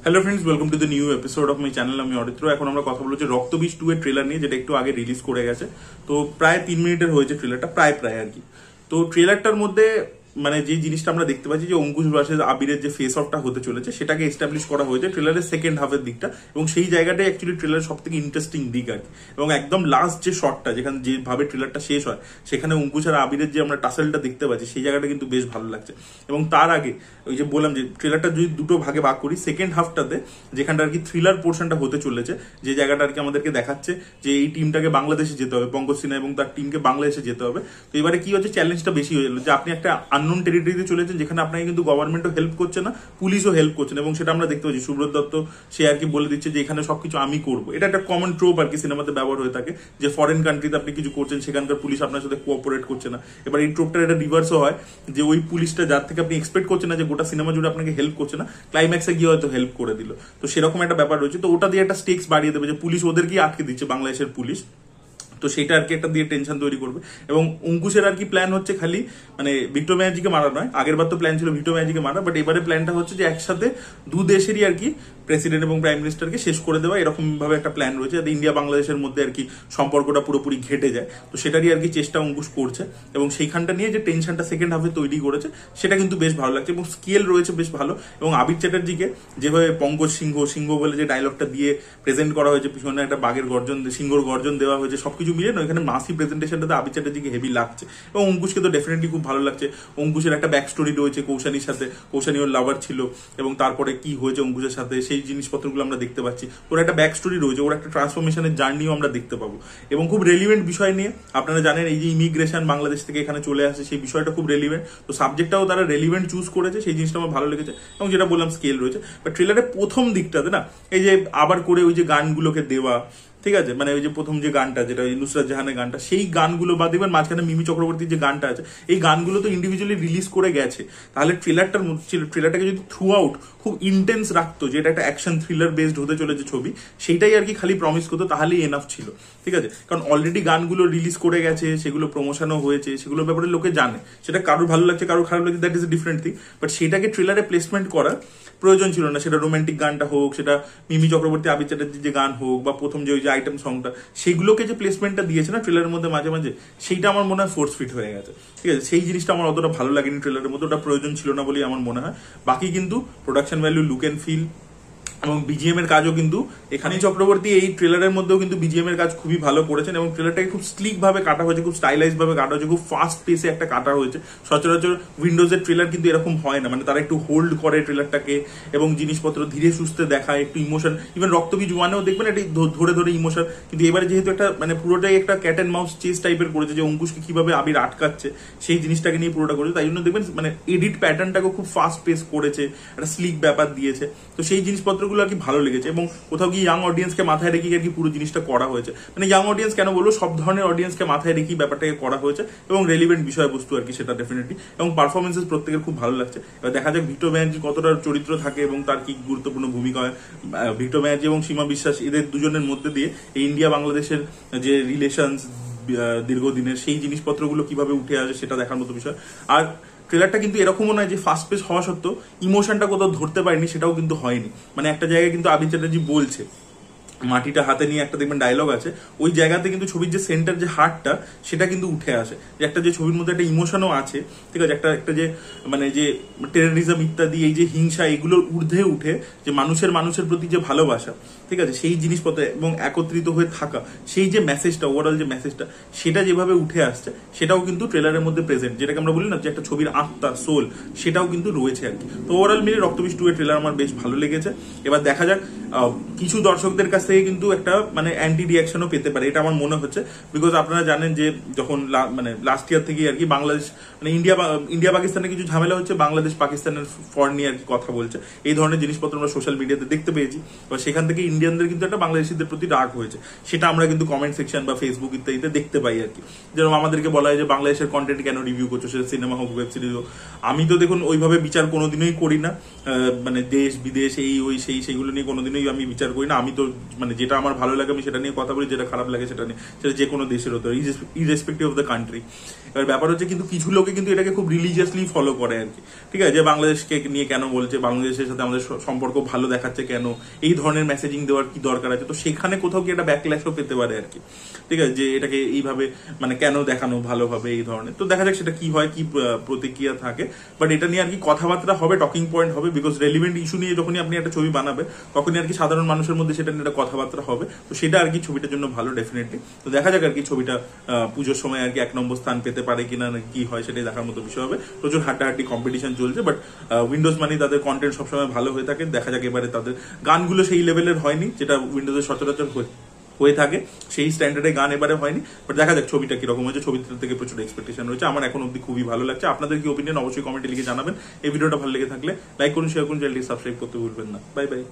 Hello friends, welcome to the new episode of my channel. আমি অরিত্র। এখন আমরা কথা বলছি রক্তবীজ 2 এর ট্রেলার নিয়ে, যেটা একটু আগে রিলিজ করে গেছে। তো প্রায় 3 মিনিটের হয়েছে ট্রেলারটা, প্রায় আর কি। তো ট্রেলারটার মধ্যে মানে যে জিনিসটা আমরা দেখতে পাচ্ছি যে অঙ্কুশ ভার্সেস আবিরের যে ফেস অফটা হতে চলেছে সেটাকে এস্টাবলিশ করা হয়েছে ট্রেলারের সেকেন্ড হাফের দিকটা, এবং সেই জায়গাটাই অ্যাকচুয়ালি ট্রেলারের সব থেকে ইন্টারেস্টিং দিক আর কি। এবং একদম লাস্ট যে শটটা, যেখানে যেভাবে ট্রেলারটা শেষ হয়, সেখানে অঙ্কুশ আর আবিরের যে আমরা টাসেলটা দেখতে পাচ্ছি, সেই জায়গাটা কিন্তু বেশ ভালো লাগছে। এবং তার আগে ওই যে বললাম যে ট্রেলারটা যদি দুটো ভাগে ভাগ করি, সেকেন্ড হাফটাতে যেখানটা আর কি থ্রিলার পোর্শনটা হতে চলেছে, যে জায়গাটা আর কি আমাদেরকে দেখাচ্ছে যে এই টিমটাকে বাংলাদেশে যেতে হবে, পঙ্কজ সিনহা এবং তার টিমকে বাংলাদেশে যেতে হবে। তো এবারে কি হচ্ছে, চ্যালেঞ্জটা বেশি হয়ে গেল যে আপনি একটা আননোন টেরিটরিতে চলেছেন, যেখানে আপনাকে কিন্তু গভর্নমেন্টও হেল্প করছে না, পুলিশও হেল্প করছে না। এবং সেটা আমরা দেখতে পাচ্ছি সুব্রত দত্ত সে আর কি বলে দিচ্ছে যে এখানে সবকিছু আমি করবো। এটা একটা কমন ট্রোপ আর কি সিনেমাতে ব্যবহার হয়ে থাকে, যে ফরেন কান্ট্রিতে আপনি কিছু করছেন, সেখানকার পুলিশ আপনার সাথে কোঅপারেট করছে না। এবার এই ট্রোপটার একটা রিভার্সও হয়, যে ওই পুলিশটা যার থেকে আপনি এক্সপেক্ট করছেন না যে গোটা সিনেমা জুড়ে আপনাকে হেল্প করছে না, ক্লাইম্যাক্সে গিয়ে হয়তো হেল্প করে দিল। তো সেরকম একটা ব্যাপার রয়েছে। তো ওটা দিয়ে একটা স্টেক্স বাড়িয়ে দেবে যে পুলিশ ওদেরকেই আটকে দিচ্ছে, বাংলাদেশের পুলিশ। তো সেটা আর কি একটা দিয়ে টেনশন তৈরি করবে। এবং অঙ্কুশের আর কি প্ল্যান হচ্ছে খালি মানে ভিক্টর ব্যানার্জিকে মারা নয়, আগের বার তো প্ল্যান ছিল ভিক্টর ব্যানার্জিকে মারা, বাট এবারে প্ল্যানটা হচ্ছে যে একসাথে দু দেশেরই আর কি প্রেসিডেন্ট এবং প্রাইম মিনিস্টারকে শেষ করে দেওয়া, এরকম ভাবে একটা প্ল্যান রয়েছে, যাতে ইন্ডিয়া বাংলাদেশের মধ্যে আর কি সম্পর্কটা পুরোপুরি ঘেটে যায়। তো সেটারই আর কি চেষ্টা অঙ্কুশ করছে, এবং সেইখানটা নিয়ে যে টেনশনটা সেকেন্ড হাফে তৈরি করেছে সেটা কিন্তু বেশ ভালো লাগছে, এবং স্কেল রয়েছে বেশ ভালো। এবং আবির চ্যাটার্জিকে যেভাবে পঙ্কজ সিংহ বলে যে ডায়লগটা দিয়ে প্রেজেন্ট করা হয়েছে, পিছনে একটা বাঘের গর্জন, সিংহর গর্জন দেওয়া হয়েছে, সবকিছু মিলিয়ে না এখানে মাসি প্রেজেন্টেশনটাতে আবির চ্যাটার্জিকে হেভি লাগছে। এবং অঙ্কুশকে তো ডেফিনেটলি খুব ভালো লাগছে। অঙ্কুশের একটা ব্যাক স্টোরি রয়েছে কৌশানীর সাথে, কৌশানী ওর লাভার ছিল, এবং তারপরে কি হয়েছে অঙ্কুশের সাথে সেই জিনিসপত্রগুলো আমরা দেখতে পাচ্ছি। ওর একটা ব্যাক স্টোরি রয়েছে, ওর একটা ট্রান্সফরমেশনের জার্নিও আমরা দেখতে পাবো। এবং খুব রেলিভেন্ট বিষয় নিয়ে, আপনারা জানেন এই যে ইমিগ্রেশন বাংলাদেশ থেকে এখানে চলে আসে, সেই বিষয়টা খুব রেলিভেন্ট। তো সাবজেক্টটাও তারা রেলিভেন্ট চুজ করেছে, সেই জিনিসটা আমার ভালো লেগেছে। এবং যেটা বললাম স্কেল রয়েছে। বাট ট্রেলারের প্রথম দিকটাতে না, এই যে আবার করে ওই যে গানগুলোকে দেওয়া, ঠিক আছে, মানে ওই যে প্রথম যে গানটা, যেটা নুসরাত জাহানের গানটা, সেই গানগুলো বা দেখবেন মাঝখানে মিমি চক্রবর্তীর যে গানটা আছে, এই গানগুলো তো ইন্ডিভিজুয়ালি রিলিজ করে গেছে। তাহলে ট্রেলারটাকে যদি থ্রু আউট খুব ইন্টেন্স রাখতো, যে এটা একটা অ্যাকশন থ্রিলার বেসড হতে চলেছে ছবি, সেইটাই আর কি খালি প্রমিস করতো, তাহলেই এনাফ ছিল। ঠিক আছে, কারণ অলরেডি গানগুলো রিলিজ করে গেছে, সেগুলো প্রমোশনও হয়েছে, সেগুলোর ব্যাপারে লোকে জানে। সেটা কারোর ভালো লাগছে, কারোর খারাপ লাগছে, that is a different thing. But সেটাকে ট্রেলারে প্লেসমেন্ট করার প্রয়োজন ছিল না। সেটা রোমান্টিক গানটা হোক, সেটা মিমি চক্রবর্তী আবির চ্যাটার্জির যে গান হোক, বা প্রথম যে ওই যে আইটেম সংটা, সেগুলোকে যে প্লেসমেন্টটা দিয়েছে না ট্রেলারের মধ্যে মাঝে মাঝে, সেইটা আমার মনে হয় ফোর্স ফিট হয়ে গেছে। ঠিক আছে, সেই জিনিসটা আমার অতটা ভালো লাগেনি ট্রেলারের মধ্যে, ওটা প্রয়োজন ছিল না বলেই আমার মনে হয়। বাকি কিন্তু production value, look and feel এবং বিজিএম এর কাজও কিন্তু এখানে চক্রবর্তী এই ট্রেলারের মধ্যেও কিন্তু বিজিএম এর কাজ খুবই ভালো করেছেন। এবং ট্রেলারটাকে খুব স্লিক ভাবে কাটা হয়েছে, খুব স্টাইলাইজ ভাবে কাটা হয়েছে, খুব ফাস্ট পেসে একটা কাটা হয়েছে। সচরাচর উইন্ডোজের ট্রেলার কিন্তু এরকম হয় না, মানে তারা একটু হোল্ড করে ট্রেলারটাকে, এবং জিনিসপত্র ধীরে সুস্থে দেখায়, একটু ইমোশন। ইভেন রক্তবীজ 1-এও দেখবেন এটা ধরে ইমোশন। কিন্তু এবারে যেহেতু একটা মানে পুরোটাই একটা ক্যাট অ্যান্ড মাউস চেস টাইপের করেছে, যে অঙ্কুশকে কিভাবে আবির আটকাচ্ছে সেই জিনিসটাকে নিয়ে পুরোটা করেছে, তাই জন্য দেখবেন মানে এডিট প্যাটার্নটাকে খুব ফাস্ট পেস করেছে, একটা স্লিক ব্যাপার দিয়েছে। তো সেই জিনিসপত্রগুলো আর কি ভালো লেগেছে। এবং কোথাও কি ইয়াং অডিয়েন্সকে মাথায় রেখে আর কি পুরো জিনিসটা করা হয়েছে, মানে ইয়াং অডিয়েন্স কেন বলবো, সব ধরনের অডিয়েন্সকে মাথায় রেখে ব্যাপারটাকে করা হয়েছে, এবং রেলিভেন্ট বিষয়বস্তু আর কি সেটা ডেফিনেটলি। এবং পারফরমেন্সেস প্রত্যেকের খুব ভালো লাগছে। এবার দেখা যাক ভিক্টর ব্যানার্জি কতটা চরিত্র থাকে এবং তার কি গুরুত্বপূর্ণ ভূমিকা হয়। ভিক্টর ব্যানার্জি এবং সীমা বিশ্বাস, এদের দুজনের মধ্যে দিয়ে এই ইন্ডিয়া বাংলাদেশের যে রিলেশনস দীর্ঘদিনের, সেই জিনিসপত্রগুলো কিভাবে উঠে আসে সেটা দেখার মতো বিষয়। আর ট্রেলারটা কিন্তু এরকমও নয় যে ফাস্ট পেস হওয়া সত্ত্বেও ইমোশনটা কোথাও ধরতে পারেনি, সেটাও কিন্তু হয়নি। মানে একটা জায়গায় কিন্তু আবির চ্যাটার্জি বলছে, মাটিটা হাতে নিয়ে একটা দেখবেন ডায়লগ আছে, ওই জায়গাতে কিন্তু ছবির যে সেন্টার, যে হার্টটা, সেটা কিন্তু উঠে আসে, যে একটা যে ছবির মধ্যে একটা ইমোশনও আছে। ঠিক আছে, একটা যে মানে যে টেররিজম ইত্যাদি, এই যে হিংসা, এগুলোর ঊর্ধ্বে উঠে যে মানুষের প্রতি যে ভালোবাসা, ঠিক আছে, সেই জিনিসপত্র এবং একত্রিত হয়ে থাকা, সেই যে মেসেজটা, ওভারঅল যে মেসেজটা, সেটা যেভাবে উঠে আসছে, সেটাও কিন্তু ট্রেলারের মধ্যে প্রেজেন্ট, যেটাকে আমরা বলি না যে একটা ছবির আত্মা, সোল, সেটাও কিন্তু রয়েছে আর কি। তো ওভারঅল মিলে রক্তবীজ 2 এর ট্রেলার আমার বেশ ভালো লেগেছে। এবার দেখা যাক, কিছু দর্শকদের কাছ থেকে কিন্তু একটা মানে অ্যান্টি রিয়াকশনও পেতে পারে, এটা আমার মনে হচ্ছে। বিকজ আপনারা জানেন যে যখন মানে লাস্ট ইয়ার থেকে আর কি বাংলাদেশ মানে ইন্ডিয়া পাকিস্তানের কিছু ঝামেলা হচ্ছে, বাংলাদেশ পাকিস্তানের ফর নিয়ে আর কি কথা বলছে, এই ধরনের জিনিসপত্র আমরা সোশ্যাল মিডিয়াতে দেখতে পেয়েছি। এবার সেখান থেকে ইন্ডিয়ানদের কিন্তু একটা বাংলাদেশিদের প্রতি রাগ হয়েছে, সেটা আমরা কিন্তু কমেন্ট সেকশন বা ফেসবুক ইত্যাদিতে দেখতে পাই আর কি। যেরকম আমাদেরকে বলা হয় যে বাংলাদেশের কন্টেন্ট কেন রিভিউ করছো, সেটা সিনেমা হোক, ওয়েব সিরিজ হোক। আমি তো দেখুন ওইভাবে বিচার কোনোদিনই করি না, মানে দেশ বিদেশ এই ওই সেইগুলো নিয়ে কোনোদিনই আমি বিচার করি না। আমি তো মানে যেটা আমার ভালো লাগে আমি সেটা নিয়ে কথা বলি, যেটা খারাপ লাগে সেটা নিয়ে, সেটা যে কোনো দেশের হতো, ইররেসপেক্টিভ অফ দ্য কান্ট্রি। এবার ব্যাপার হচ্ছে কিন্তু কিছু লোকে কিন্তু এটাকে খুব রিলিজিয়াসলি ফলো করে আর কি, ঠিক আছে, যে বাংলাদেশকে নিয়ে কেন বলছে, বাংলাদেশের সাথে আমাদের সম্পর্ক ভালো দেখাচ্ছে কেন, এই ধরনের মেসেজিং দেওয়ার কি দরকার আছে, তো সেখানে কোথাও কি একটা ব্যাকল্যাশও পেতে পারে আর কি, ঠিক আছে, যে এটাকে এইভাবে মানে কেন দেখানো ভালোভাবে এই ধরনের। তো দেখা যাক সেটা কি হয়, কি প্রতিক্রিয়া থাকে, বাট এটা নিয়ে আর কি কথাবার্তা হবে, টকিং পয়েন্ট হবে, বিকজ রেলিভেন্ট ইস্যু নিয়ে যখনই আপনি একটা ছবি বানাবে তখনই আর কি সাধারণ মানুষের মধ্যে সেটা নিয়ে একটা কথাবার্তা হবে, তো সেটা আর কি ছবিটার জন্য ভালো ডেফিনেটলি। তো দেখা যাক আর কি ছবিটা পুজোর সময় আর কি 1 নম্বর স্থান পেতে পারে কিনা, কি হয় সেটাই দেখার মতো বিষয় হবে। প্রচুর হাড্ডাহাড্ডি কম্পিটিশন চলছে, বাট উইন্ডোজ মানে তাদের কন্টেন্ট সবসময় ভালো হয়ে থাকে। দেখা যাক এবারে তাদের গানগুলো সেই লেভেলের হয়নি যেটা উইন্ডোজের সচরাচর হয়ে থাকে, সেই স্ট্যান্ডার্ডে গান এবারে হয়নি, বাট দেখা যাক ছবিটা কিরকম হয়েছে। ছবির থেকে প্রচুর এক্সপেকটেশন রয়েছে, আমার এখন অব্দি খুবই ভালো লাগছে। আপনাদের কি ওপিনিয়ন অবশ্যই কমেন্টে লিখে জানাবেন। এই ভিডিওটা ভালো লেগে থাকলে লাইক করুন, শেয়ার করুন, চ্যানেলটি সাবস্ক্রাইব করতে ভুলবেন না। Bye bye.